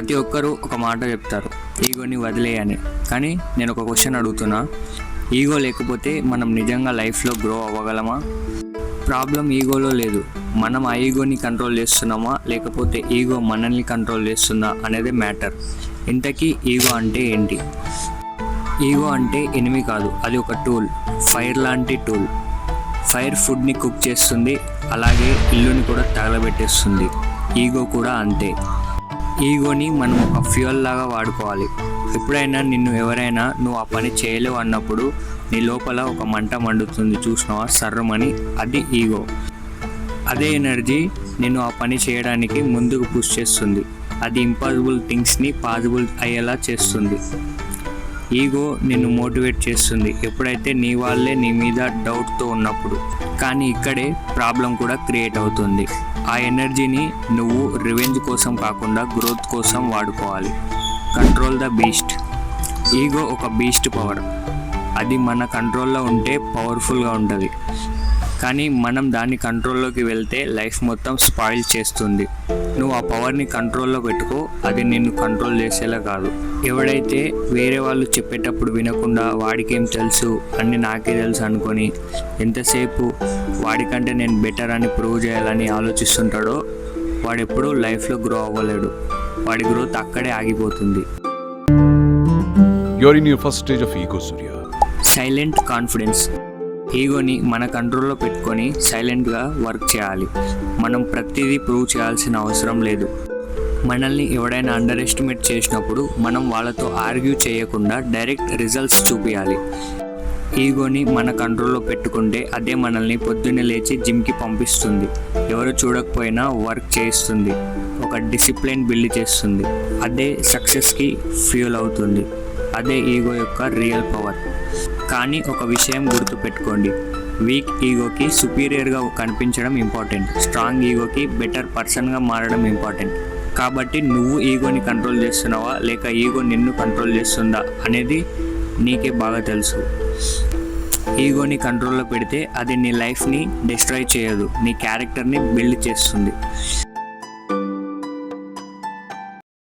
ప్రతి ఒక్కరూ ఒక మాట చెప్తారు, ఈగోని వదిలేయని. కానీ నేను ఒక క్వశ్చన్ అడుగుతున్నా, ఈగో లేకపోతే మనం నిజంగా లైఫ్లో గ్రో అవ్వగలమా? ప్రాబ్లం ఈగోలో లేదు, మనం ఆ ఈగోని కంట్రోల్ చేస్తున్నామా లేకపోతే ఈగో మనల్ని కంట్రోల్ చేస్తుందా అనేది మ్యాటర్. ఇంతకీ ఈగో అంటే ఏంటి? ఈగో అంటే ఎనిమి కాదు, అది ఒక టూల్, ఫైర్ లాంటి టూల్. ఫైర్ ఫుడ్ని కుక్ చేస్తుంది, అలాగే ఇల్లుని కూడా తగలబెట్టేస్తుంది. ఈగో కూడా అంతే. ఈగోని మనం ఒక ఫ్యూయల్ లాగా వాడుకోవాలి. ఎప్పుడైనా నిన్ను ఎవరైనా నువ్వు ఆ పని చేయలేవు అన్నప్పుడు నీ లోపల ఒక మంట మండుతుంది, చూసినావా, సర్రమని, అది ఈగో. అదే ఎనర్జీ నిన్ను ఆ పని చేయడానికి ముందుకు పుష్ చేస్తుంది. అది ఇంపాసిబుల్ థింగ్స్ని పాసిబుల్ అయ్యేలా చేస్తుంది. ఈగో నిన్ను మోటివేట్ చేస్తుంది ఎప్పుడైతే నీ వాళ్ళే నీ మీద డౌట్తో ఉన్నప్పుడు. కానీ ఇక్కడే ప్రాబ్లం కూడా క్రియేట్ అవుతుంది. ఆ ఎనర్జీని నువ్వు రివెంజ్ కోసం కాకుండా గ్రోత్ కోసం వాడుకోవాలి. Control the beast. ఈగో ఒక బీస్ట్ పవర్. అది మన కంట్రోల్లో ఉంటే పవర్ఫుల్గా ఉంటుంది, కానీ మనం దాని కంట్రోల్లోకి వెళ్తే లైఫ్ మొత్తం స్పాయిల్ చేస్తుంది. నువ్వు ఆ పవర్ని కంట్రోల్లో పెట్టుకో, అది నిన్ను కంట్రోల్ చేసేలా కాదు. ఎవడైతే వేరే వాళ్ళు చెప్పేటప్పుడు వినకుండా వాడికేం తెలుసు, అన్ని నాకే తెలుసు అనుకొని ఎంతసేపు వాడికంటే నేను బెటర్ అని ప్రూవ్ చేయాలని ఆలోచిస్తుంటాడో వాడెప్పుడూ లైఫ్లో గ్రో అవ్వలేడు. వాడి గ్రోత్ అక్కడే ఆగిపోతుంది. You're in your first stage of ego, Surya. Silent confidence. ఈగోని మన కంట్రోల్లో పెట్టుకొని సైలెంట్గా వర్క్ చేయాలి. మనం ప్రతిదీ ప్రూవ్ చేయాల్సిన అవసరం లేదు. మనల్ని ఎవడైనా అండర్ ఎస్టిమేట్ చేసినప్పుడు మనం వాళ్ళతో ఆర్గ్యూ చేయకుండా డైరెక్ట్ రిజల్ట్స్ చూపించాలి. ఈగోని మన కంట్రోల్లో పెట్టుకుంటే అదే మనల్ని పొద్దున్నే లేచి జిమ్కి పంపిస్తుంది, ఎవరు చూడకపోయినా వర్క్ చేయిస్తుంది, ఒక డిసిప్లిన్ బిల్డ్ చేస్తుంది. అదే సక్సెస్కి ఫ్యూయల్ అవుతుంది. అదే ఈగో యొక్క రియల్ పవర్. కానీ ఒక విషయం గుర్తుపెట్టుకోండి, వీక్ ఈగోకి సుపీరియర్గా కనిపించడం ఇంపార్టెంట్, స్ట్రాంగ్ ఈగోకి బెటర్ పర్సన్గా మారడం ఇంపార్టెంట్. కాబట్టి నువ్వు ఈగోని కంట్రోల్ చేస్తున్నావా లేక ఈగో నిన్ను కంట్రోల్ చేస్తుందా అనేది నీకే బాగా తెలుసు. ఈగోని కంట్రోల్లో పెడితే అది నీ లైఫ్ని డిస్ట్రాయ్ చేయదు, నీ క్యారెక్టర్ని బిల్డ్ చేస్తుంది.